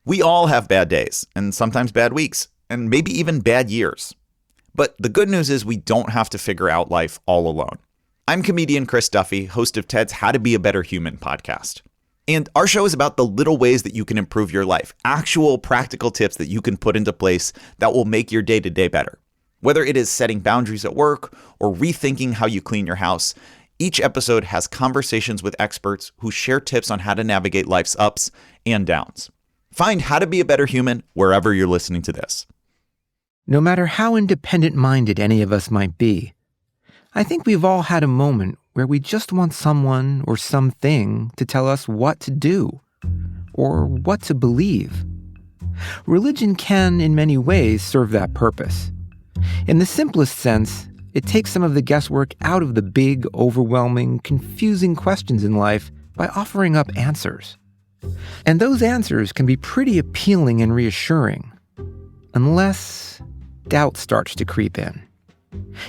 We all have bad days, and sometimes bad weeks, and maybe even bad years. But the good news is we don't have to figure out life all alone. I'm comedian Chris Duffy, host of TED's How to Be a Better Human podcast. And our show is about the little ways that you can improve your life, actual practical tips that you can put into place that will make your day-to-day better. Whether it is setting boundaries at work or rethinking how you clean your house, each episode has conversations with experts who share tips on how to navigate life's ups and downs. Find How to Be a Better Human wherever you're listening to this. No matter how independent-minded any of us might be, I think we've all had a moment where we just want someone or something to tell us what to do or what to believe. Religion can, in many ways, serve that purpose. In the simplest sense, it takes some of the guesswork out of the big, overwhelming, confusing questions in life by offering up answers. And those answers can be pretty appealing and reassuring, unless doubt starts to creep in.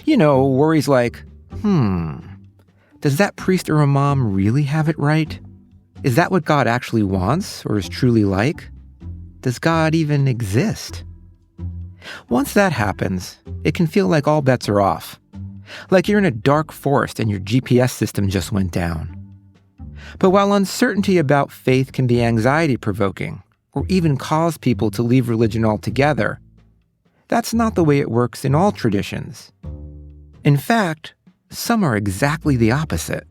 You know, worries like, does that priest or imam really have it right? Is that what God actually wants or is truly like? Does God even exist? Once that happens, it can feel like all bets are off. Like you're in a dark forest and your GPS system just went down. But while uncertainty about faith can be anxiety-provoking, or even cause people to leave religion altogether, that's not the way it works in all traditions. In fact, some are exactly the opposite.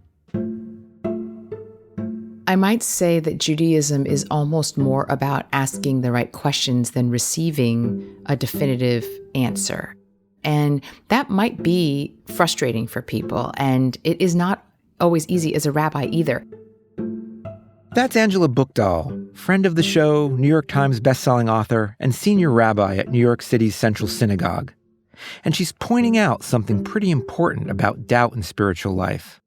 I might say that Judaism is almost more about asking the right questions than receiving a definitive answer. And that might be frustrating for people, and it is not always easy as a rabbi either. That's Angela Buchdahl, friend of the show, New York Times bestselling author, and senior rabbi at New York City's Central Synagogue. And she's pointing out something pretty important about doubt in spiritual life.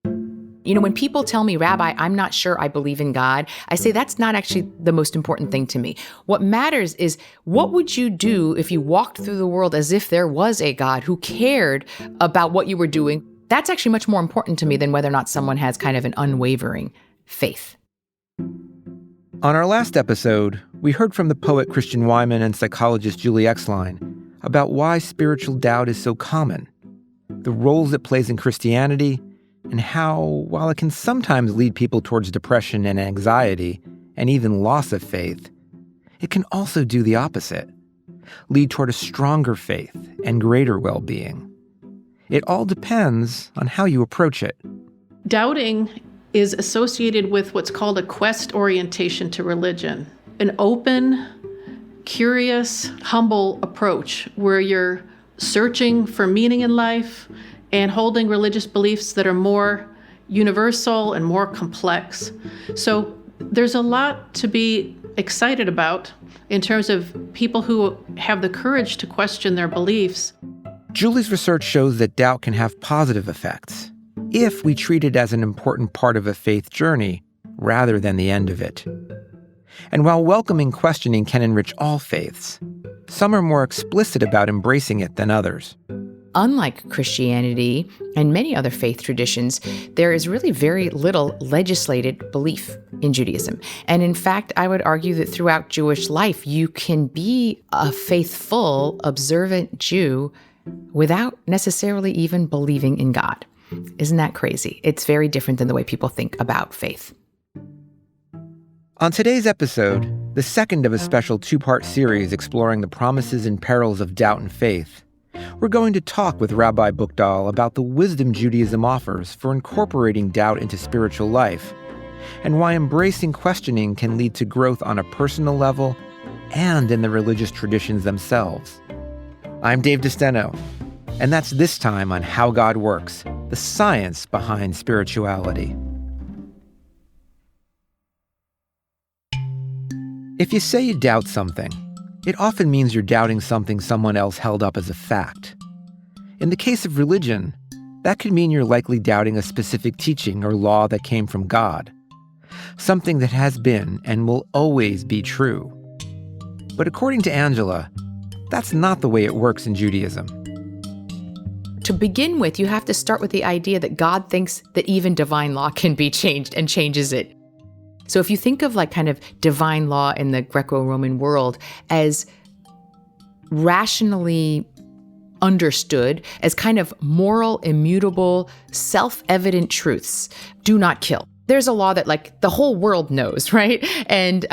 You know, when people tell me, Rabbi, I'm not sure I believe in God, I say that's not actually the most important thing to me. What matters is, what would you do if you walked through the world as if there was a God who cared about what you were doing? That's actually much more important to me than whether or not someone has kind of an unwavering faith. On our last episode, we heard from the poet Christian Wyman and psychologist Julie Exline about why spiritual doubt is so common, the roles it plays in Christianity, and how, while it can sometimes lead people towards depression and anxiety, and even loss of faith, it can also do the opposite, lead toward a stronger faith and greater well-being. It all depends on how you approach it. Doubting is associated with what's called a quest orientation to religion, an open, curious, humble approach where you're searching for meaning in life and holding religious beliefs that are more universal and more complex. So there's a lot to be excited about in terms of people who have the courage to question their beliefs. Julie's research shows that doubt can have positive effects if we treat it as an important part of a faith journey rather than the end of it. And while welcoming questioning can enrich all faiths, some are more explicit about embracing it than others. Unlike Christianity and many other faith traditions, there is really very little legislated belief in Judaism. And in fact, I would argue that throughout Jewish life, you can be a faithful, observant Jew without necessarily even believing in God. Isn't that crazy? It's very different than the way people think about faith. On today's episode, the second of a special two-part series exploring the promises and perils of doubt and faith, we're going to talk with Rabbi Buchdahl about the wisdom Judaism offers for incorporating doubt into spiritual life, and why embracing questioning can lead to growth on a personal level and in the religious traditions themselves. I'm Dave DeSteno, and that's this time on How God Works, the science behind spirituality. If you say you doubt something, it often means you're doubting something someone else held up as a fact. In the case of religion, that could mean you're likely doubting a specific teaching or law that came from God, something that has been and will always be true. But according to Angela, that's not the way it works in Judaism. To begin with, you have to start with the idea that God thinks that even divine law can be changed and changes it. So if you think of like kind of divine law in the Greco-Roman world as rationally understood as kind of moral, immutable, self-evident truths, do not kill. There's a law that like the whole world knows, right? And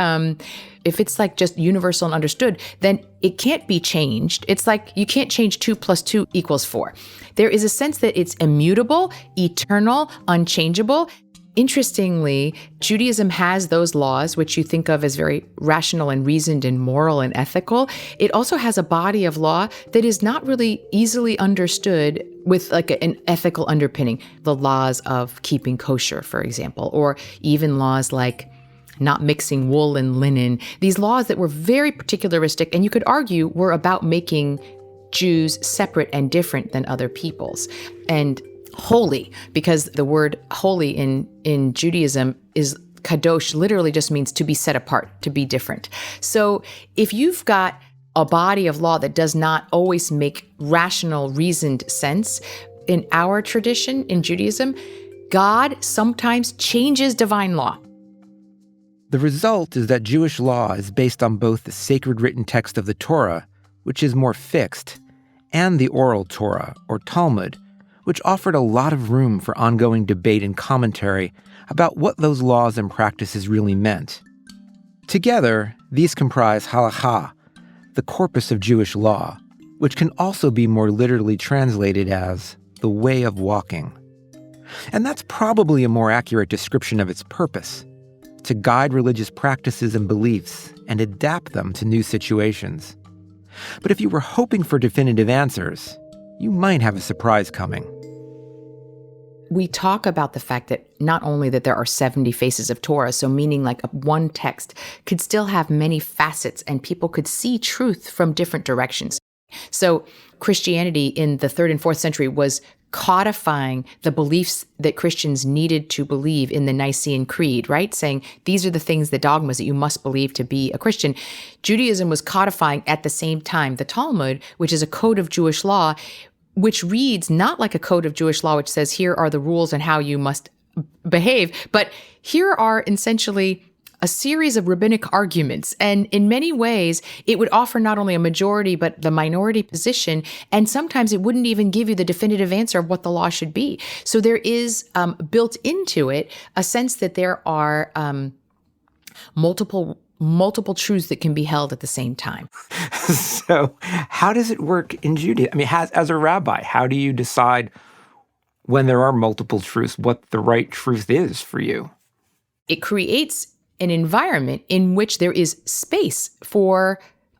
if it's like just universal and understood, then it can't be changed. It's like you can't change 2 + 2 = 4. There is a sense that it's immutable, eternal, unchangeable. Interestingly, Judaism has those laws, which you think of as very rational and reasoned and moral and ethical. It also has a body of law that is not really easily understood with like an ethical underpinning. The laws of keeping kosher, for example, or even laws like not mixing wool and linen. These laws that were very particularistic, and you could argue were about making Jews separate and different than other peoples. And holy, because the word holy in Judaism is kadosh, literally just means to be set apart, to be different. So if you've got a body of law that does not always make rational, reasoned sense, in our tradition in Judaism, God sometimes changes divine law. The result is that Jewish law is based on both the sacred written text of the Torah, which is more fixed, and the oral Torah, or Talmud, which offered a lot of room for ongoing debate and commentary about what those laws and practices really meant. Together, these comprise halakha, the corpus of Jewish law, which can also be more literally translated as the way of walking. And that's probably a more accurate description of its purpose, to guide religious practices and beliefs and adapt them to new situations. But if you were hoping for definitive answers, you might have a surprise coming. We talk about the fact that not only that there are 70 faces of Torah, so meaning like one text could still have many facets and people could see truth from different directions. So Christianity in the 3rd and 4th century was codifying the beliefs that Christians needed to believe in the Nicene Creed, right? Saying these are the things, the dogmas that you must believe to be a Christian. Judaism was codifying at the same time the Talmud, which is a code of Jewish law, which reads not like a code of Jewish law, which says here are the rules and how you must behave, but here are essentially a series of rabbinic arguments. And in many ways, it would offer not only a majority, but the minority position. And sometimes it wouldn't even give you the definitive answer of what the law should be. So there is built into it a sense that there are multiple truths that can be held at the same time. So how does it work in Judaism? I mean, as a rabbi, how do you decide when there are multiple truths, what the right truth is for you? It creates an environment in which there is space for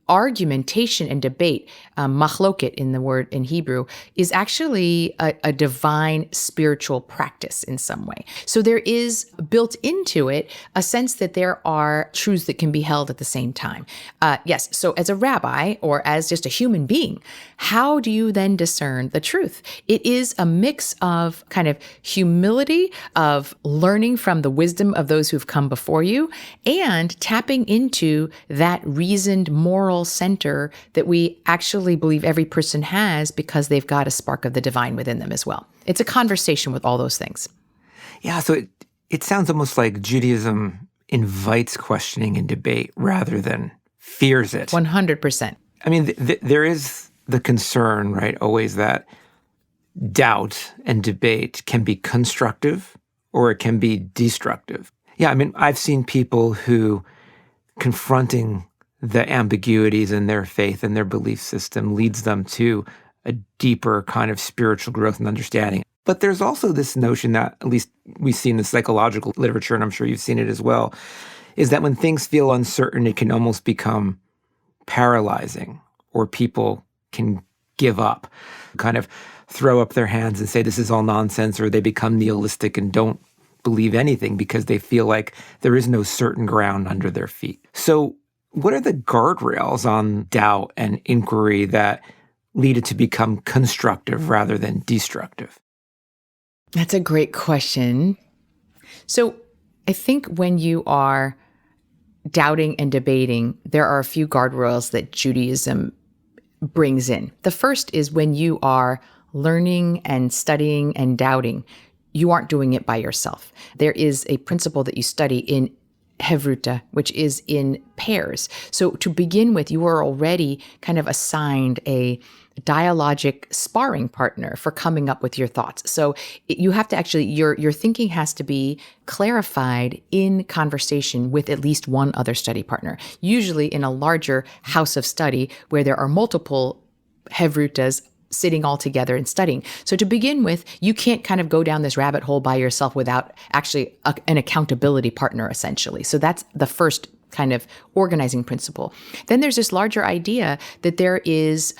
argumentation and debate. Machloket in the word in Hebrew is actually a divine spiritual practice in some way. So there is built into it a sense that there are truths that can be held at the same time. Yes, so as a rabbi or as just a human being, how do you then discern the truth? It is a mix of kind of humility, of learning from the wisdom of those who've come before you, and tapping into that reasoned moral center that we actually believe every person has because they've got a spark of the divine within them as well. It's a conversation with all those things. Yeah, so it sounds almost like Judaism invites questioning and debate rather than fears it. 100%. I mean, there is the concern, right, always that doubt and debate can be constructive or it can be destructive. Yeah, I mean, I've seen people who confronting the ambiguities in their faith and their belief system leads them to a deeper kind of spiritual growth and understanding. But there's also this notion that, at least we see in the psychological literature, and I'm sure you've seen it as well, is that when things feel uncertain, it can almost become paralyzing, or people can give up, kind of throw up their hands and say this is all nonsense, or they become nihilistic and don't believe anything because they feel like there is no certain ground under their feet. So what are the guardrails on doubt and inquiry that lead it to become constructive rather than destructive? That's a great question. So I think when you are doubting and debating, there are a few guardrails that Judaism brings in. The first is when you are learning and studying and doubting, you aren't doing it by yourself. There is a principle that you study in Hevruta, which is in pairs. So to begin with, you are already kind of assigned a dialogic sparring partner for coming up with your thoughts. So you have to actually, your thinking has to be clarified in conversation with at least one other study partner, usually in a larger house of study where there are multiple Hevrutas sitting all together and studying. So to begin with, you can't kind of go down this rabbit hole by yourself without actually an accountability partner, essentially. So that's the first kind of organizing principle. Then there's this larger idea that there is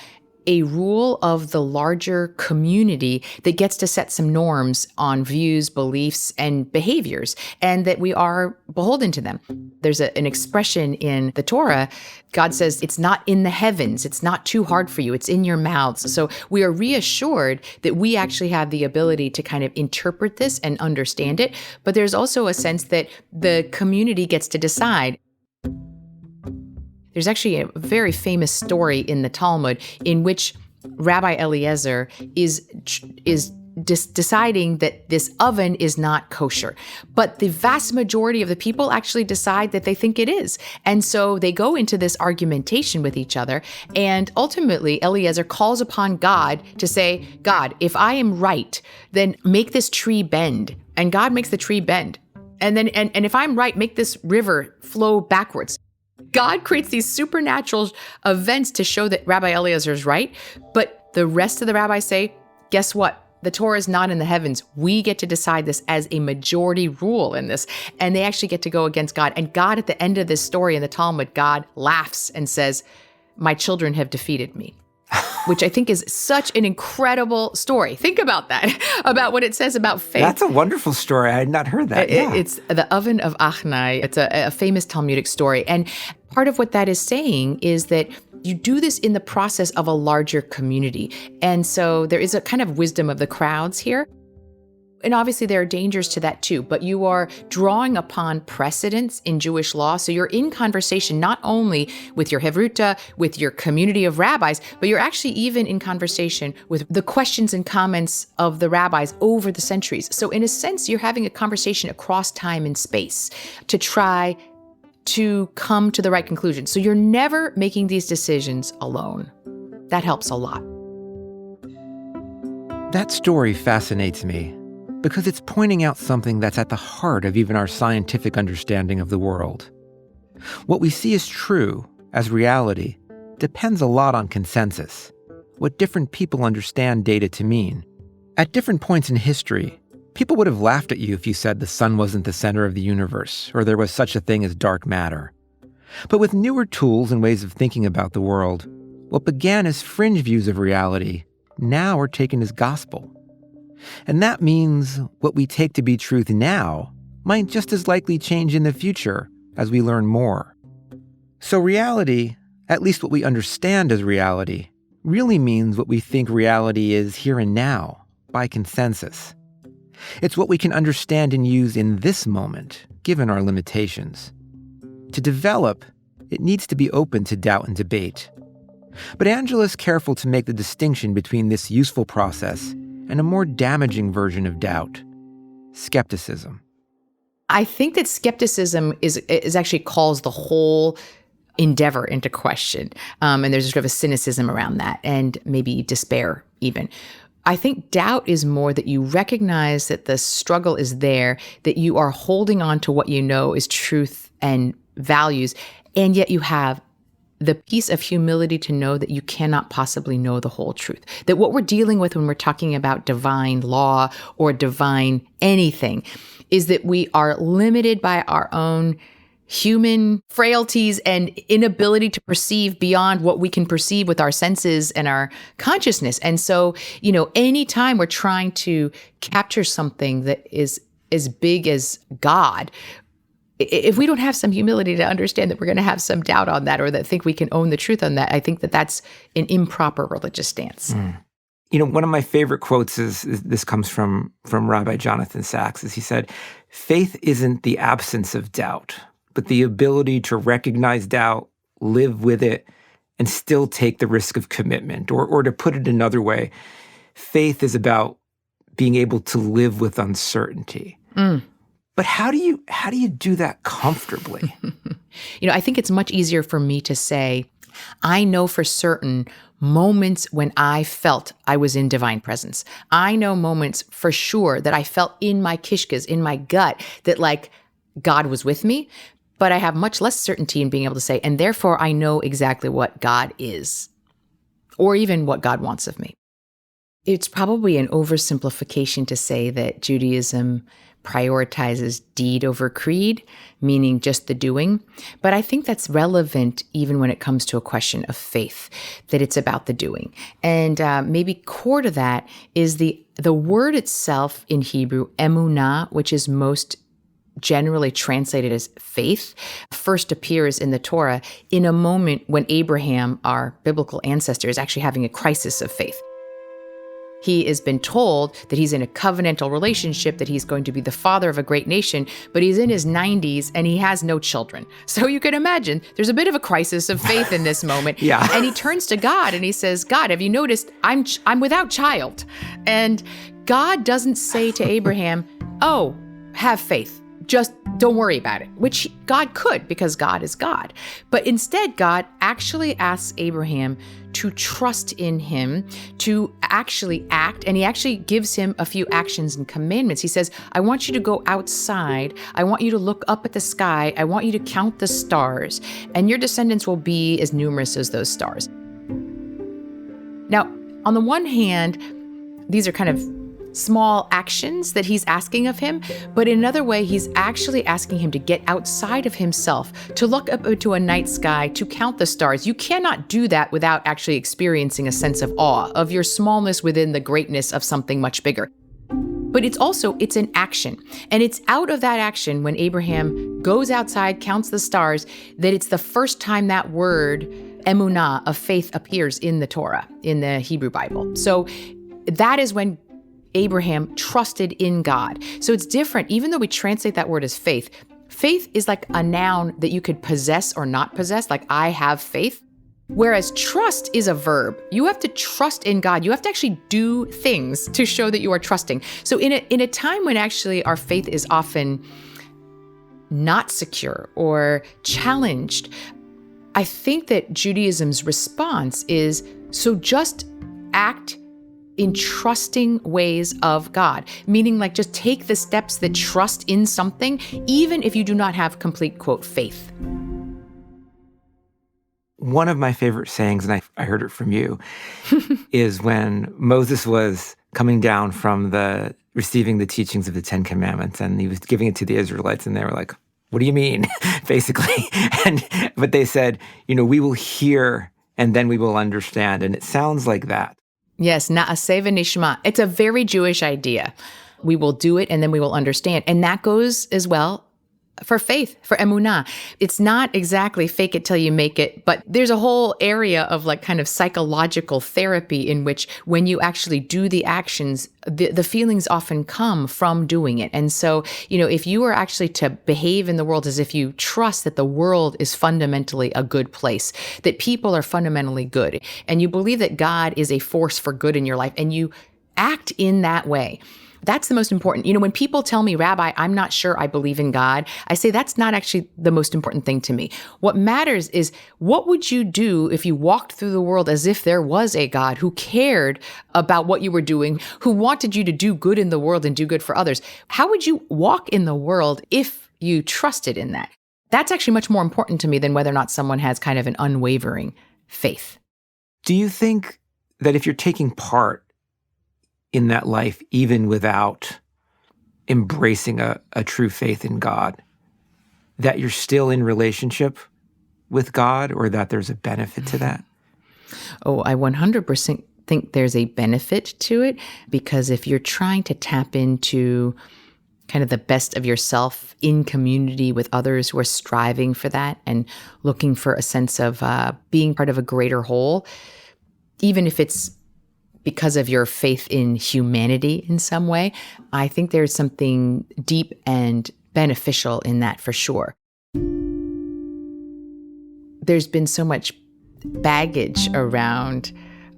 a rule of the larger community that gets to set some norms on views, beliefs, and behaviors, and that we are beholden to them. There's an expression in the Torah. God says, it's not in the heavens. It's not too hard for you. It's in your mouths. So we are reassured that we actually have the ability to kind of interpret this and understand it. But there's also a sense that the community gets to decide. There's actually a very famous story in the Talmud in which Rabbi Eliezer is deciding that this oven is not kosher. But the vast majority of the people actually decide that they think it is. And so they go into this argumentation with each other. And ultimately, Eliezer calls upon God to say, God, if I am right, then make this tree bend. And God makes the tree bend. And then, and if I'm right, make this river flow backwards. God creates these supernatural events to show that Rabbi Eliezer is right, but the rest of the rabbis say, guess what? The Torah is not in the heavens. We get to decide this as a majority rule in this, and they actually get to go against God. And God, at the end of this story in the Talmud, God laughs and says, my children have defeated me. Which I think is such an incredible story. Think about that, about what it says about faith. That's a wonderful story. I had not heard that. It's the oven of Achnai. It's a famous Talmudic story. And part of what that is saying is that you do this in the process of a larger community. And so there is a kind of wisdom of the crowds here. And obviously there are dangers to that too, but you are drawing upon precedents in Jewish law. So you're in conversation not only with your Hevruta, with your community of rabbis, but you're actually even in conversation with the questions and comments of the rabbis over the centuries. So in a sense, you're having a conversation across time and space to try to come to the right conclusion. So you're never making these decisions alone. That helps a lot. That story fascinates me, because it's pointing out something that's at the heart of even our scientific understanding of the world. What we see as true, as reality, depends a lot on consensus, what different people understand data to mean. At different points in history, people would have laughed at you if you said the sun wasn't the center of the universe, or there was such a thing as dark matter. But with newer tools and ways of thinking about the world, what began as fringe views of reality now are taken as gospel. And that means what we take to be truth now might just as likely change in the future as we learn more. So reality, at least what we understand as reality, really means what we think reality is here and now, by consensus. It's what we can understand and use in this moment, given our limitations. To develop, it needs to be open to doubt and debate. But Angela's careful to make the distinction between this useful process and a more damaging version of doubt, skepticism. I think that skepticism is actually calls the whole endeavor into question. And there's sort of a cynicism around that, and maybe despair even. I think doubt is more that you recognize that the struggle is there, that you are holding on to what you know is truth and values, and yet you have the piece of humility to know that you cannot possibly know the whole truth. That what we're dealing with when we're talking about divine law or divine anything is that we are limited by our own human frailties and inability to perceive beyond what we can perceive with our senses and our consciousness. And so, anytime we're trying to capture something that is as big as God, if we don't have some humility to understand that we're going to have some doubt on that, or that think we can own the truth on that, I think that that's an improper religious stance. One of my favorite quotes is this comes from Rabbi Jonathan Sacks, is he said, faith isn't the absence of doubt, but the ability to recognize doubt, live with it, and still take the risk of commitment. Or to put it another way, faith is about being able to live with uncertainty. But how do you do that comfortably? I think it's much easier for me to say, I know for certain moments when I felt I was in divine presence. I know moments for sure that I felt in my kishkas, in my gut, that like God was with me. But I have much less certainty in being able to say, and therefore I know exactly what God is, or even what God wants of me. It's probably an oversimplification to say that Judaism prioritizes deed over creed, meaning just the doing. But I think that's relevant even when it comes to a question of faith, that it's about the doing. And maybe core to that is the word itself in Hebrew, emunah, which is most generally translated as faith, first appears in the Torah in a moment when Abraham, our biblical ancestor, is actually having a crisis of faith. He has been told that he's in a covenantal relationship, that he's going to be the father of a great nation, but he's in his 90s and he has no children. So you can imagine there's a bit of a crisis of faith in this moment. Yeah. And he turns to God and he says, God, have you noticed I'm without child? And God doesn't say to Abraham, oh, have faith. Just don't worry about it, which God could because God is God. But instead, God actually asks Abraham to trust in him, to actually act, and he actually gives him a few actions and commandments. He says, I want you to go outside. I want you to look up at the sky. I want you to count the stars, and your descendants will be as numerous as those stars. Now, on the one hand, these are kind of small actions that he's asking of him, but in another way, he's actually asking him to get outside of himself, to look up into a night sky, to count the stars. You cannot do that without actually experiencing a sense of awe, of your smallness within the greatness of something much bigger. But it's an action. And it's out of that action, when Abraham goes outside, counts the stars, that it's the first time that word, emunah, of faith, appears in the Torah, in the Hebrew Bible. So that is when Abraham trusted in God. So it's different. Even though we translate that word as faith, faith is like a noun that you could possess or not possess, like I have faith. Whereas trust is a verb. You have to trust in God. You have to actually do things to show that you are trusting. So in a time when actually our faith is often not secure or challenged, I think that Judaism's response is, so just act in trusting ways of God, meaning like just take the steps that trust in something, even if you do not have complete, quote, faith. One of my favorite sayings, and I heard it from you, is when Moses was coming down from receiving the teachings of the Ten Commandments, and he was giving it to the Israelites, and they were like, what do you mean, basically? But they said, we will hear and then we will understand. And it sounds like that. Yes, na'aseh v'nishma. It's a very Jewish idea. We will do it and then we will understand. And that goes as well for faith, for emunah. It's not exactly fake it till you make it, but there's a whole area of like kind of psychological therapy in which when you actually do the actions, the feelings often come from doing it. And so, if you are actually to behave in the world as if you trust that the world is fundamentally a good place, that people are fundamentally good, and you believe that God is a force for good in your life, and you act in that way, that's the most important. When people tell me, Rabbi, I'm not sure I believe in God, I say that's not actually the most important thing to me. What matters is, what would you do if you walked through the world as if there was a God who cared about what you were doing, who wanted you to do good in the world and do good for others? How would you walk in the world if you trusted in that? That's actually much more important to me than whether or not someone has kind of an unwavering faith. Do you think that if you're taking part in that life, even without embracing a true faith in God, that you're still in relationship with God, or that there's a benefit to that? Oh, I 100% think there's a benefit to it, because if you're trying to tap into kind of the best of yourself in community with others who are striving for that and looking for a sense of being part of a greater whole, even if it's because of your faith in humanity in some way, I think there's something deep and beneficial in that for sure. There's been so much baggage around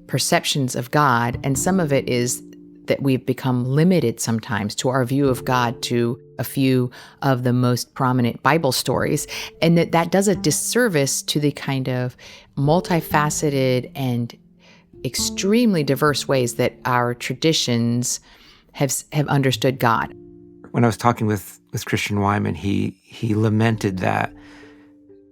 perceptions of God, and some of it is that we've become limited sometimes to our view of God to a few of the most prominent Bible stories, and that does a disservice to the kind of multifaceted and extremely diverse ways that our traditions have understood God. When I was talking with Christian Wyman, he lamented that,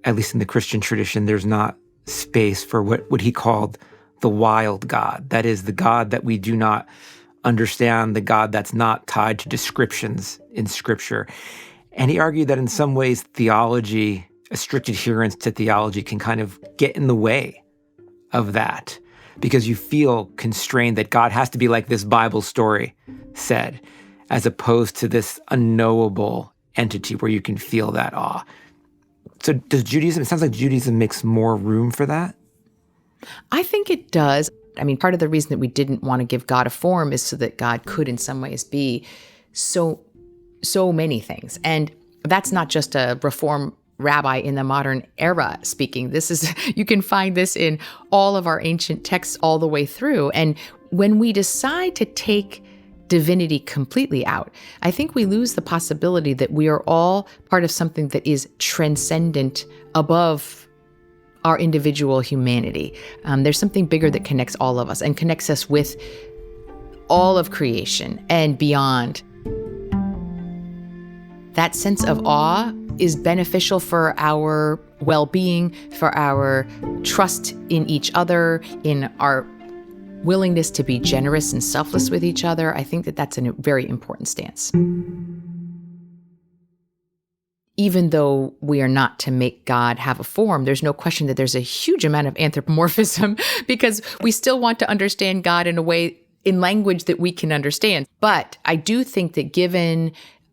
at least in the Christian tradition, there's not space for what he called the wild God. That is, the God that we do not understand, the God that's not tied to descriptions in Scripture. And he argued that in some ways, theology, a strict adherence to theology, can kind of get in the way of that, because you feel constrained that God has to be like this Bible story said, as opposed to this unknowable entity where you can feel that awe. So does Judaism, it sounds like Judaism makes more room for that? I think it does. I mean, part of the reason that we didn't want to give God a form is so that God could in some ways be so many things. And that's not just a Reform rabbi in the modern era speaking. You can find this in all of our ancient texts all the way through. And when we decide to take divinity completely out, I think we lose the possibility that we are all part of something that is transcendent above our individual humanity. There's something bigger that connects all of us and connects us with all of creation and beyond. That sense of awe is beneficial for our well-being, for our trust in each other, in our willingness to be generous and selfless with each other. I think that that's a very important stance. Even though we are not to make God have a form, there's no question that there's a huge amount of anthropomorphism because we still want to understand God in a way, in language that we can understand. But I do think that given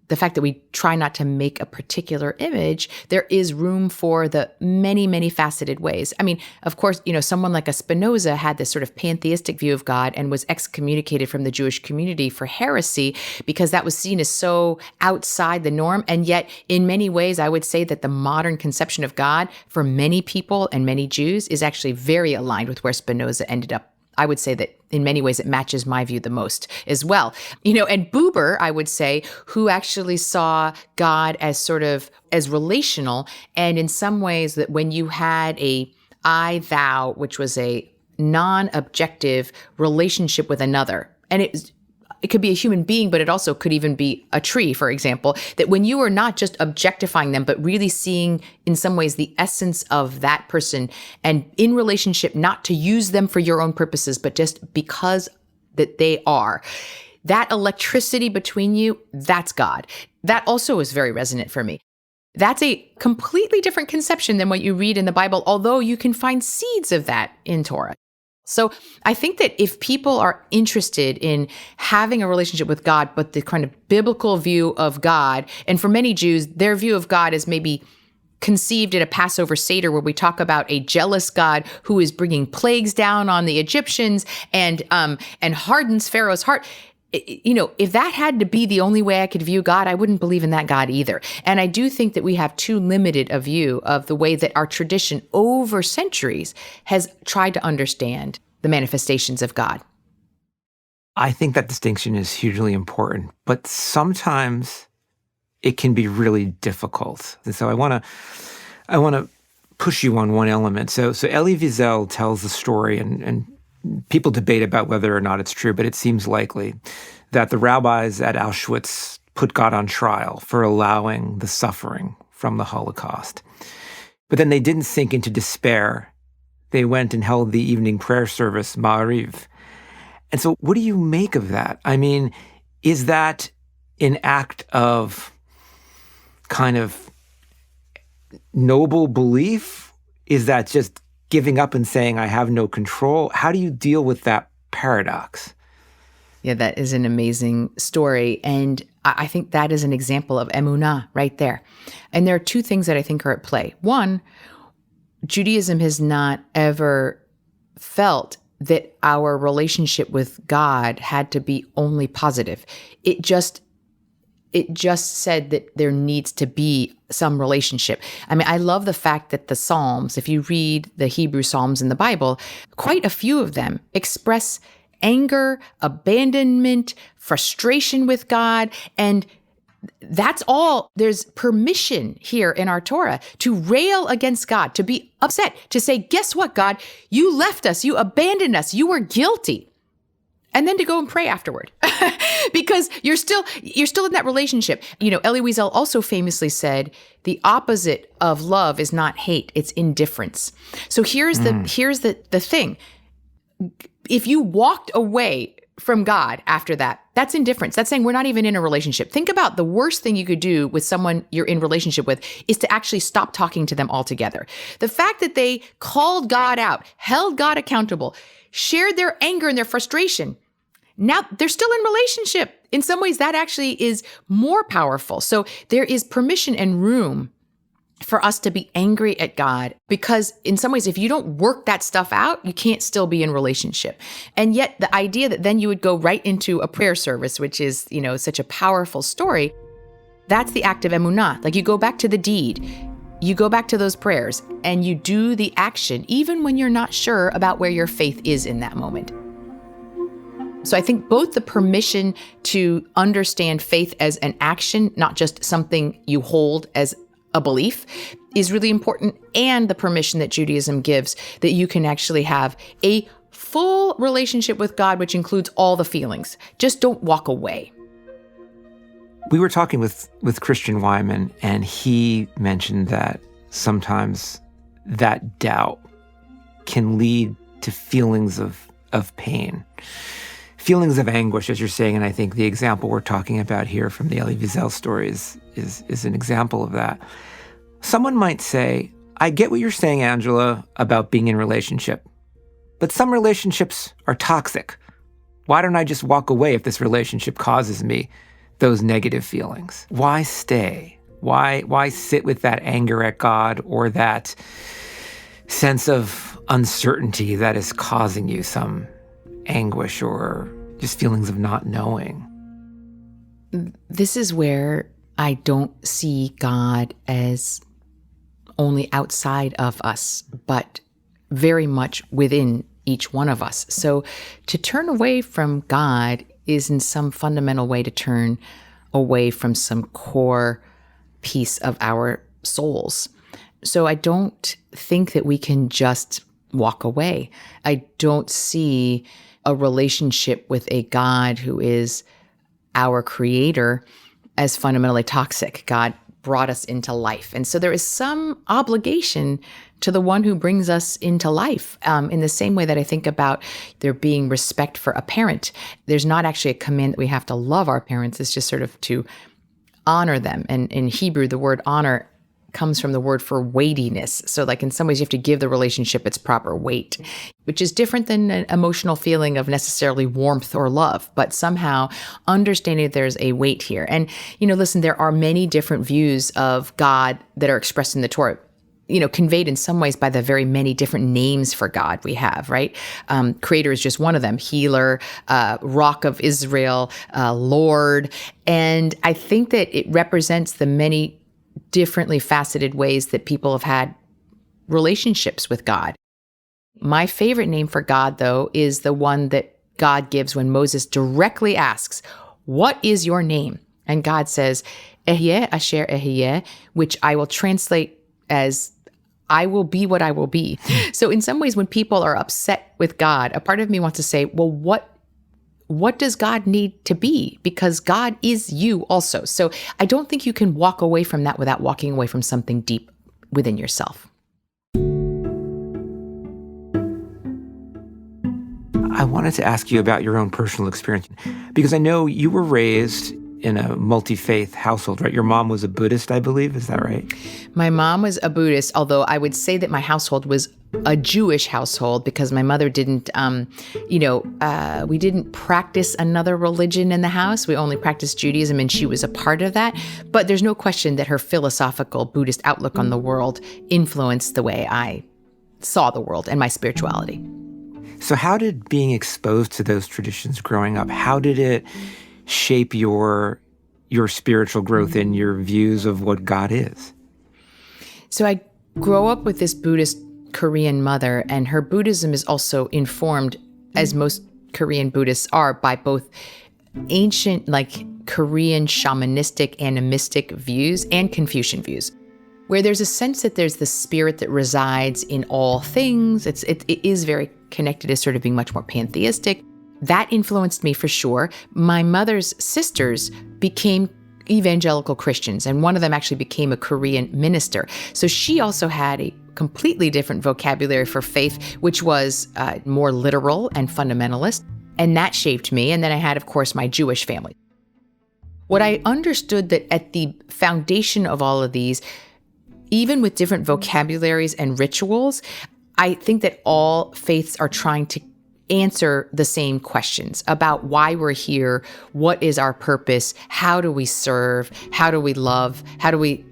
the fact that we try not to make a particular image, there is room for the many, many faceted ways. I mean, of course, someone like a Spinoza had this sort of pantheistic view of God and was excommunicated from the Jewish community for heresy because that was seen as so outside the norm. And yet, in many ways, I would say that the modern conception of God for many people and many Jews is actually very aligned with where Spinoza ended up. I would say that in many ways it matches my view the most as well. And Buber, I would say, who actually saw God as sort of as relational, and in some ways that when you had a I, thou, which was a non-objective relationship with another, and it could be a human being, but it also could even be a tree, for example, that when you are not just objectifying them, but really seeing in some ways the essence of that person and in relationship, not to use them for your own purposes, but just because that they are, that electricity between you, that's God. That also is very resonant for me. That's a completely different conception than what you read in the Bible, although you can find seeds of that in Torah. So I think that if people are interested in having a relationship with God, but the kind of biblical view of God, and for many Jews, their view of God is maybe conceived at a Passover Seder where we talk about a jealous God who is bringing plagues down on the Egyptians and hardens Pharaoh's heart. If that had to be the only way I could view God, I wouldn't believe in that God either. And I do think that we have too limited a view of the way that our tradition over centuries has tried to understand the manifestations of God. I think that distinction is hugely important, but sometimes it can be really difficult. And so I want to push you on one element. So Elie Wiesel tells the story, and people debate about whether or not it's true, but it seems likely that the rabbis at Auschwitz put God on trial for allowing the suffering from the Holocaust. But then they didn't sink into despair. They went and held the evening prayer service, Ma'ariv. And so what do you make of that? I mean, is that an act of kind of noble belief? Is that just giving up and saying, I have no control? How do you deal with that paradox? Yeah, that is an amazing story. And I think that is an example of emunah right there. And there are two things that I think are at play. One, Judaism has not ever felt that our relationship with God had to be only positive. It just said that there needs to be some relationship. I mean, I love the fact that the Psalms, if you read the Hebrew Psalms in the Bible, quite a few of them express anger, abandonment, frustration with God. And that's all. There's permission here in our Torah to rail against God, to be upset, to say, guess what, God? You left us. You abandoned us. You were guilty. And then to go and pray afterward because you're still in that relationship. Elie Wiesel also famously said, the opposite of love is not hate, it's indifference. So here's the thing. If you walked away from God after that, that's indifference. That's saying we're not even in a relationship. Think about the worst thing you could do with someone you're in relationship with is to actually stop talking to them altogether. The fact that they called God out, held God accountable, shared their anger and their frustration, now they're still in relationship. In some ways, that actually is more powerful. So there is permission and room for us to be angry at God, because in some ways, if you don't work that stuff out, you can't still be in relationship. And yet the idea that then you would go right into a prayer service, which is, such a powerful story, that's the act of emunah. Like you go back to the deed, you go back to those prayers, and you do the action, even when you're not sure about where your faith is in that moment. So I think both the permission to understand faith as an action, not just something you hold as a belief, is really important, and the permission that Judaism gives that you can actually have a full relationship with God, which includes all the feelings. Just don't walk away. We were talking with Christian Wyman, and he mentioned that sometimes that doubt can lead to feelings of pain. Feelings of anguish, as you're saying, and I think the example we're talking about here from the Elie Wiesel story is an example of that. Someone might say, I get what you're saying, Angela, about being in a relationship, but some relationships are toxic. Why don't I just walk away if this relationship causes me those negative feelings? Why stay? Why sit with that anger at God or that sense of uncertainty that is causing you some anguish or just feelings of not knowing? This is where I don't see God as only outside of us, but very much within each one of us. So to turn away from God is in some fundamental way to turn away from some core piece of our souls. So I don't think that we can just walk away. I don't see a relationship with a God who is our creator as fundamentally toxic. God brought us into life. And so there is some obligation to the one who brings us into life. In the same way that I think about there being respect for a parent, there's not actually a command that we have to love our parents. It's just sort of to honor them. And in Hebrew, the word honor comes from the word for weightiness. So like in some ways you have to give the relationship its proper weight, which is different than an emotional feeling of necessarily warmth or love, but somehow understanding that there's a weight here. And, listen, there are many different views of God that are expressed in the Torah, conveyed in some ways by the very many different names for God we have, right? Creator is just one of them, healer, rock of Israel, Lord. And I think that it represents the many differently faceted ways that people have had relationships with God. My favorite name for God, though, is the one that God gives when Moses directly asks, "What is your name?" And God says, "Ehyeh asher ehyeh," which I will translate as I will be what I will be. So in some ways, when people are upset with God, a part of me wants to say, well, what does God need to be? Because God is you also. So I don't think you can walk away from that without walking away from something deep within yourself. I wanted to ask you about your own personal experience, because I know you were raised in a multi-faith household, right? Your mom was a Buddhist, I believe. Is that right? My mom was a Buddhist, although I would say that my household was a Jewish household because my mother didn't, we didn't practice another religion in the house. We only practiced Judaism, and she was a part of that. But there's no question that her philosophical Buddhist outlook on the world influenced the way I saw the world and my spirituality. So how did being exposed to those traditions growing up, how did it shape your spiritual growth and your views of what God is? So I grew up with this Buddhist Korean mother, and her Buddhism is also informed, as most Korean Buddhists are by both ancient, like Korean shamanistic, animistic views and Confucian views, where there's a sense that there's the spirit that resides in all things. It is very connected as sort of being much more pantheistic. That influenced me for sure. My mother's sisters became evangelical Christians, and one of them actually became a Korean minister. So she also had a completely different vocabulary for faith, which was more literal and fundamentalist, and that shaped me. And then I had, of course, my Jewish family. What I understood that at the foundation of all of these, even with different vocabularies and rituals, I think that all faiths are trying to answer the same questions about why we're here, what is our purpose, how do we serve, how do we love, how do we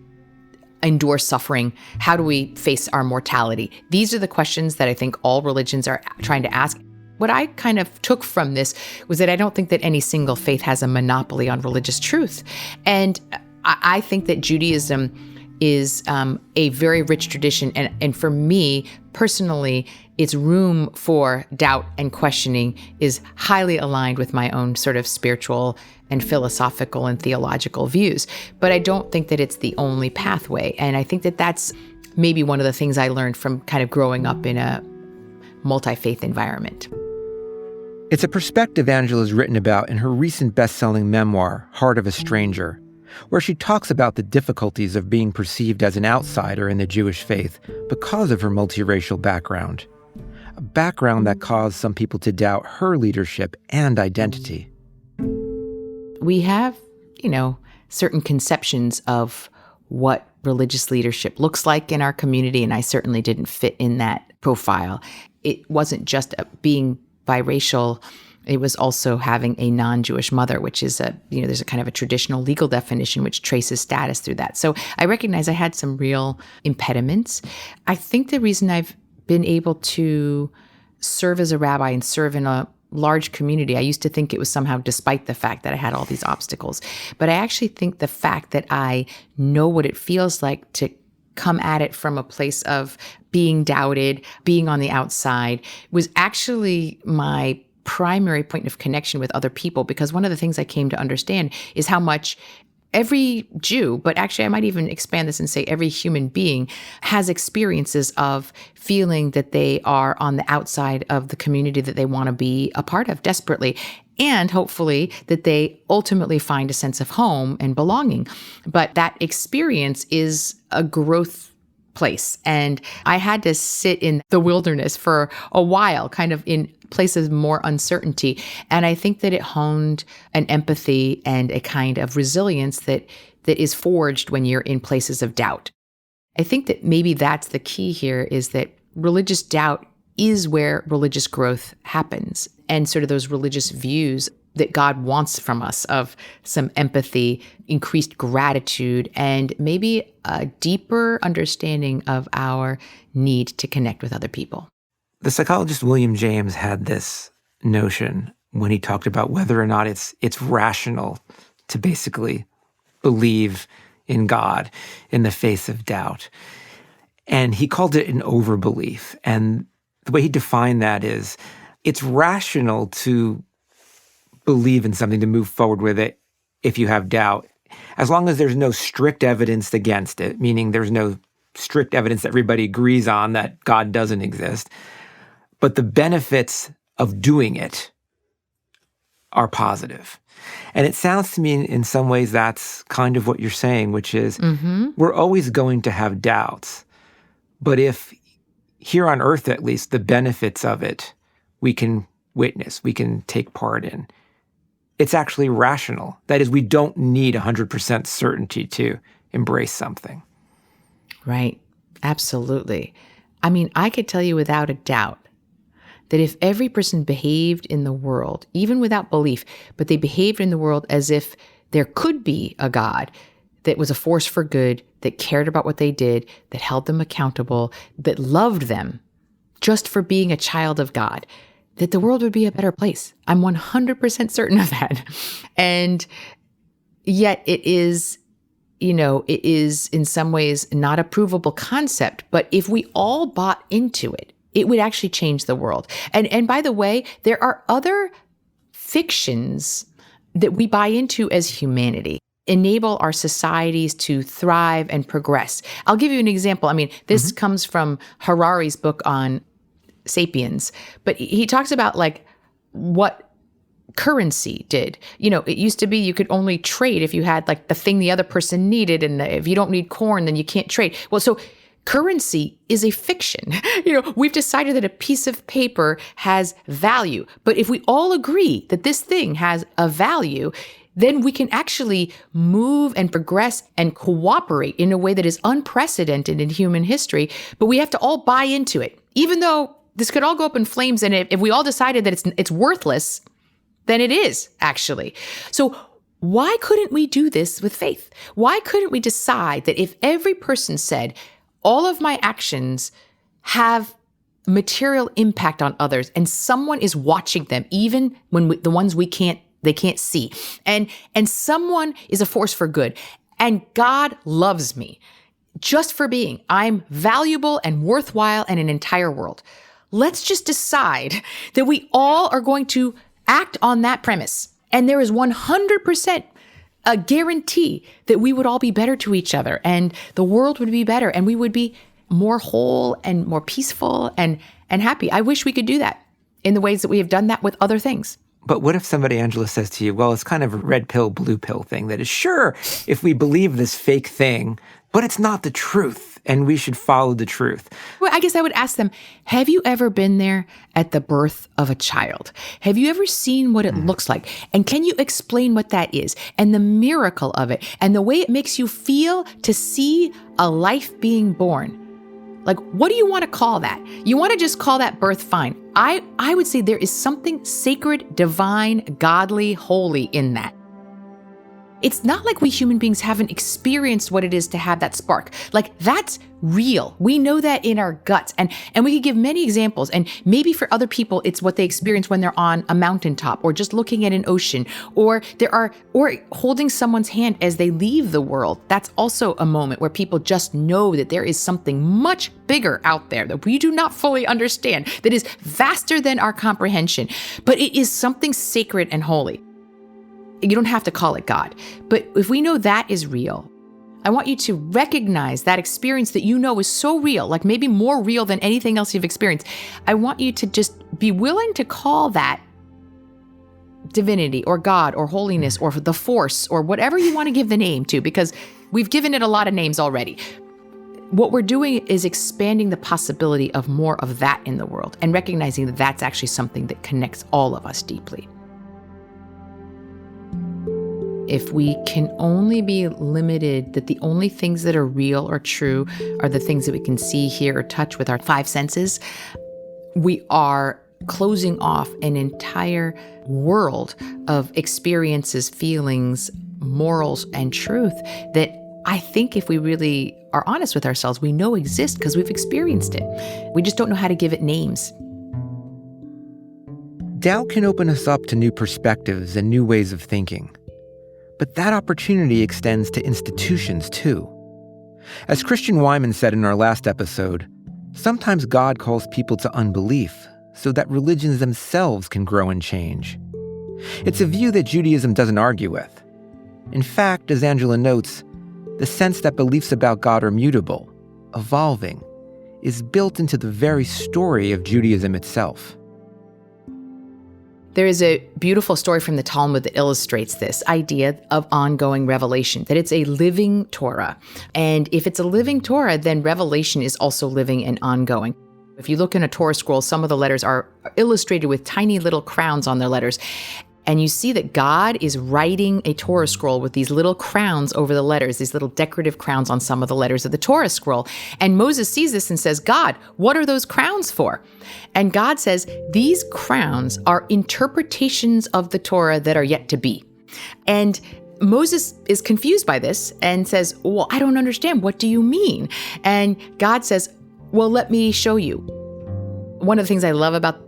endure suffering, how do we face our mortality. These are the questions that I think all religions are trying to ask. What I kind of took from this was that I don't think that any single faith has a monopoly on religious truth. And I think that Judaism is a very rich tradition. And for me, personally, its room for doubt and questioning is highly aligned with my own sort of spiritual and philosophical and theological views. But I don't think that it's the only pathway. And I think that that's maybe one of the things I learned from kind of growing up in a multi-faith environment. It's a perspective Angela's written about in her recent best-selling memoir, Heart of a Stranger, where she talks about the difficulties of being perceived as an outsider in the Jewish faith because of her multiracial background. A background that caused some people to doubt her leadership and identity. We have, certain conceptions of what religious leadership looks like in our community, and I certainly didn't fit in that profile. It wasn't just being biracial. It was also having a non-Jewish mother, which is there's a kind of a traditional legal definition which traces status through that. So I recognize I had some real impediments. I think the reason I've been able to serve as a rabbi and serve in a large community, I used to think it was somehow despite the fact that I had all these obstacles. But I actually think the fact that I know what it feels like to come at it from a place of being doubted, being on the outside, was actually my primary point of connection with other people, because one of the things I came to understand is how much every Jew, but actually I might even expand this and say every human being, has experiences of feeling that they are on the outside of the community that they want to be a part of desperately, and hopefully that they ultimately find a sense of home and belonging. But that experience is a growth place. And I had to sit in the wilderness for a while, kind of in places of more uncertainty. And I think that it honed an empathy and a kind of resilience that is forged when you're in places of doubt. I think that maybe that's the key here, is that religious doubt is where religious growth happens. And sort of those religious views that God wants from us of some empathy, increased gratitude, and maybe a deeper understanding of our need to connect with other people. The psychologist William James had this notion when he talked about whether or not it's rational to basically believe in God in the face of doubt. And he called it an overbelief. And the way he defined that is, it's rational to believe in something, to move forward with it if you have doubt, as long as there's no strict evidence against it, meaning there's no strict evidence that everybody agrees on that God doesn't exist. But the benefits of doing it are positive. And it sounds to me in some ways that's kind of what you're saying, which is we're always going to have doubts. But if here on earth, at least, the benefits of it we can witness, we can take part in, it's actually rational. That is, we don't need 100% certainty to embrace something. Right. Absolutely. I mean, I could tell you without a doubt that if every person behaved in the world, even without belief, but they behaved in the world as if there could be a God that was a force for good, that cared about what they did, that held them accountable, that loved them just for being a child of God, that the world would be a better place. I'm 100% certain of that. And yet it is in some ways not a provable concept. But if we all bought into it, it would actually change the world. And by the way, there are other fictions that we buy into as humanity, enable our societies to thrive and progress. I'll give you an example. I mean, this comes from Harari's book on Sapiens, but he talks about like what currency did. You know, it used to be you could only trade if you had like the thing the other person needed, and if you don't need corn, then you can't trade. Well, so currency is a fiction. You know, we've decided that a piece of paper has value, but if we all agree that this thing has a value, then we can actually move and progress and cooperate in a way that is unprecedented in human history, but we have to all buy into it. Even though this could all go up in flames, and if we all decided that it's worthless, then it is, actually. So why couldn't we do this with faith? Why couldn't we decide that if every person said, all of my actions have material impact on others, and someone is watching them, even when the ones they can't see, and someone is a force for good, and God loves me just for being, I'm valuable and worthwhile in an entire world. Let's just decide that we all are going to act on that premise. And there is 100% a guarantee that we would all be better to each other, and the world would be better, and we would be more whole and more peaceful and happy. I wish we could do that in the ways that we have done that with other things. But what if somebody, Angela, says to you, well, it's kind of a red pill, blue pill thing that is, sure, if we believe this fake thing, but it's not the truth, and we should follow the truth. Well, I guess I would ask them, have you ever been there at the birth of a child? Have you ever seen what it looks like? And can you explain what that is, and the miracle of it, and the way it makes you feel to see a life being born? Like, what do you want to call that? You want to just call that birth? Fine. I would say there is something sacred, divine, godly, holy in that. It's not like we human beings haven't experienced what it is to have that spark. Like, that's real. We know that in our guts. And we could give many examples. And maybe for other people, it's what they experience when they're on a mountaintop, or just looking at an ocean, or holding someone's hand as they leave the world. That's also a moment where people just know that there is something much bigger out there that we do not fully understand, that is vaster than our comprehension. But it is something sacred and holy. You don't have to call it God. But if we know that is real, I want you to recognize that experience that you know is so real, like maybe more real than anything else you've experienced. I want you to just be willing to call that divinity or God or holiness or the force or whatever you want to give the name to, because we've given it a lot of names already. What we're doing is expanding the possibility of more of that in the world, and recognizing that that's actually something that connects all of us deeply. If we can only be limited, that the only things that are real or true are the things that we can see, hear, or touch with our five senses, we are closing off an entire world of experiences, feelings, morals, and truth that I think if we really are honest with ourselves, we know exist because we've experienced it. We just don't know how to give it names. Doubt can open us up to new perspectives and new ways of thinking. But that opportunity extends to institutions, too. As Christian Wyman said in our last episode, sometimes God calls people to unbelief so that religions themselves can grow and change. It's a view that Judaism doesn't argue with. In fact, as Angela notes, the sense that beliefs about God are mutable, evolving, is built into the very story of Judaism itself. There is a beautiful story from the Talmud that illustrates this idea of ongoing revelation, that it's a living Torah. And if it's a living Torah, then revelation is also living and ongoing. If you look in a Torah scroll, some of the letters are illustrated with tiny little crowns on their letters. And you see that God is writing a Torah scroll with these little crowns over the letters, these little decorative crowns on some of the letters of the Torah scroll. And Moses sees this and says, God, what are those crowns for? And God says, these crowns are interpretations of the Torah that are yet to be. And Moses is confused by this and says, well, I don't understand. What do you mean? And God says, well, let me show you. One of the things I love about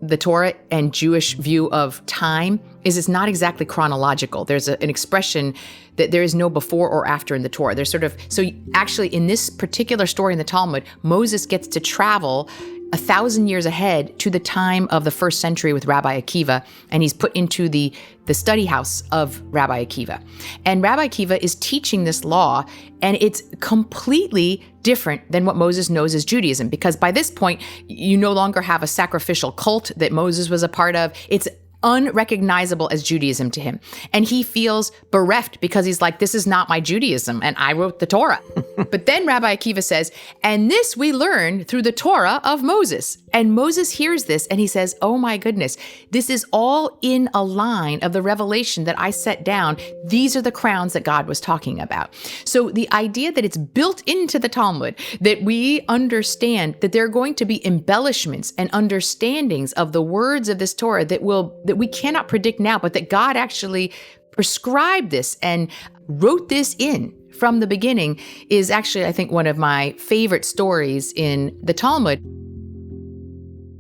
the Torah and Jewish view of time is it's not exactly chronological. There's an expression that there is no before or after in the Torah. There's so actually in this particular story in the Talmud, Moses gets to travel 1,000 years ahead to the time of the first century with Rabbi Akiva, and he's put into the study house of Rabbi Akiva. And Rabbi Akiva is teaching this law, and it's completely different than what Moses knows as Judaism, because by this point, you no longer have a sacrificial cult that Moses was a part of. It's unrecognizable as Judaism to him. And he feels bereft because he's like, this is not my Judaism, and I wrote the Torah. But then Rabbi Akiva says, and this we learned through the Torah of Moses. And Moses hears this and he says, oh my goodness, this is all in a line of the revelation that I set down. These are the crowns that God was talking about. So the idea that it's built into the Talmud, that we understand that there are going to be embellishments and understandings of the words of this Torah that we cannot predict now, but that God actually prescribed this and wrote this in from the beginning is actually, I think, one of my favorite stories in the Talmud.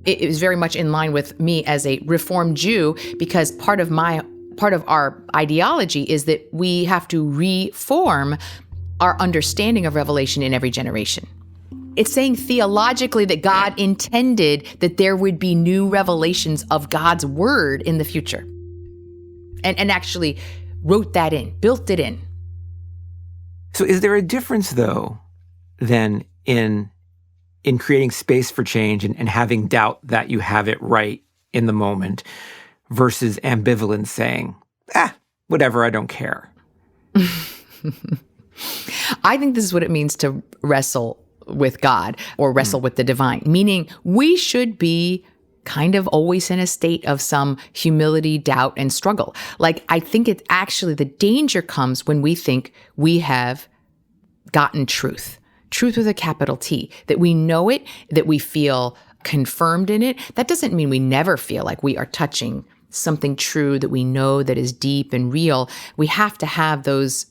It is very much in line with me as a Reformed Jew, because part of our ideology is that we have to reform our understanding of Revelation in every generation. It's saying theologically that God intended that there would be new revelations of God's word in the future. And actually wrote that in, built it in. So is there a difference, though, then in creating space for change and having doubt that you have it right in the moment versus ambivalence saying, whatever, I don't care? I think this is what it means to wrestle with God or wrestle with the divine, meaning we should be kind of always in a state of some humility, doubt, and struggle. Like, I think it's actually the danger comes when we think we have gotten truth with a capital T, that we know it, that we feel confirmed in it. That doesn't mean we never feel like we are touching something true that we know that is deep and real. We have to have those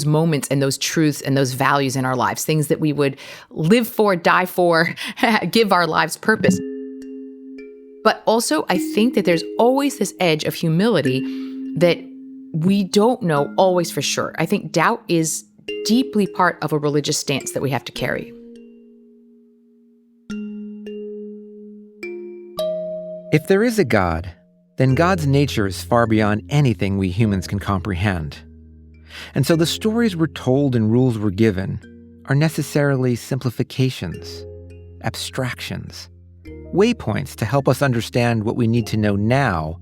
moments and those truths and those values in our lives, things that we would live for, die for, give our lives purpose. But also, I think that there's always this edge of humility that we don't know always for sure. I think doubt is deeply part of a religious stance that we have to carry. If there is a God, then God's nature is far beyond anything we humans can comprehend. And so the stories we're told and rules we're given are necessarily simplifications, abstractions, waypoints to help us understand what we need to know now,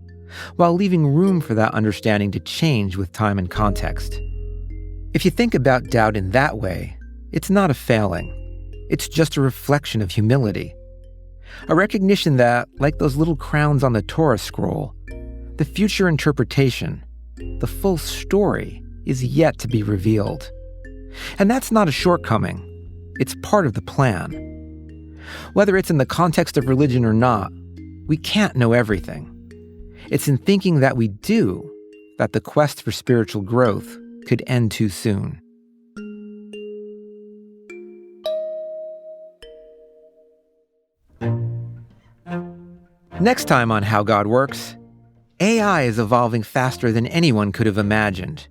while leaving room for that understanding to change with time and context. If you think about doubt in that way, it's not a failing. It's just a reflection of humility. A recognition that, like those little crowns on the Torah scroll, the future interpretation, the full story, is yet to be revealed. And that's not a shortcoming. It's part of the plan. Whether it's in the context of religion or not, we can't know everything. It's in thinking that we do that the quest for spiritual growth could end too soon. Next time on How God Works, AI is evolving faster than anyone could have imagined.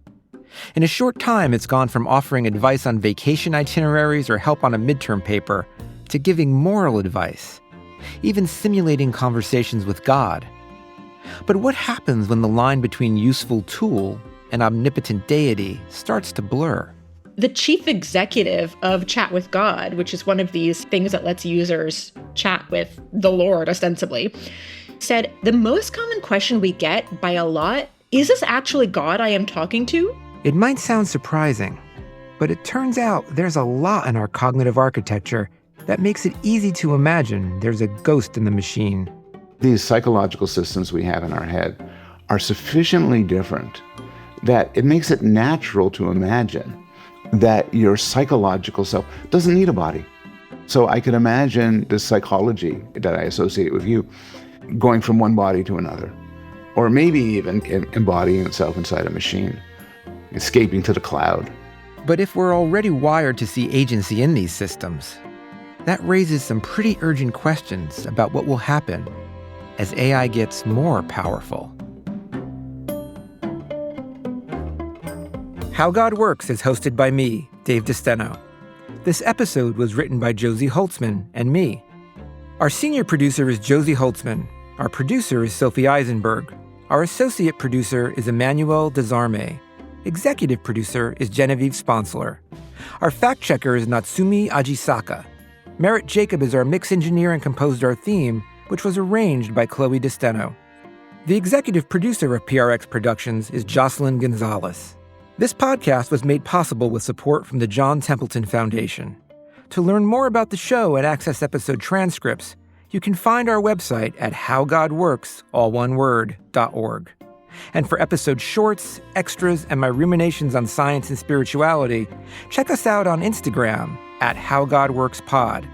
In a short time, it's gone from offering advice on vacation itineraries or help on a midterm paper to giving moral advice, even simulating conversations with God. But what happens when the line between useful tool and omnipotent deity starts to blur? The chief executive of Chat with God, which is one of these things that lets users chat with the Lord, ostensibly, said, the most common question we get by a lot, is this actually God I am talking to? It might sound surprising, but it turns out there's a lot in our cognitive architecture that makes it easy to imagine there's a ghost in the machine. These psychological systems we have in our head are sufficiently different that it makes it natural to imagine that your psychological self doesn't need a body. So I could imagine the psychology that I associate with you going from one body to another, or maybe even embodying itself inside a machine, escaping to the cloud. But if we're already wired to see agency in these systems, that raises some pretty urgent questions about what will happen as AI gets more powerful. How God Works is hosted by me, Dave DeSteno. This episode was written by Josie Holtzman and me. Our senior producer is Josie Holtzman. Our producer is Sophie Eisenberg. Our associate producer is Emmanuel Desarme. Executive producer is Genevieve Sponsler. Our fact checker is Natsumi Ajisaka. Merritt Jacob is our mix engineer and composed our theme, which was arranged by Chloe DeSteno. The executive producer of PRX Productions is Jocelyn Gonzalez. This podcast was made possible with support from the John Templeton Foundation. To learn more about the show and access episode transcripts, you can find our website at howgodworks.org. And for episode shorts, extras, and my ruminations on science and spirituality, check us out on Instagram at howgodworkspod.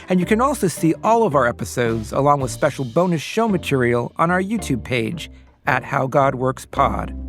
And you can also see all of our episodes along with special bonus show material on our YouTube page at howgodworkspod.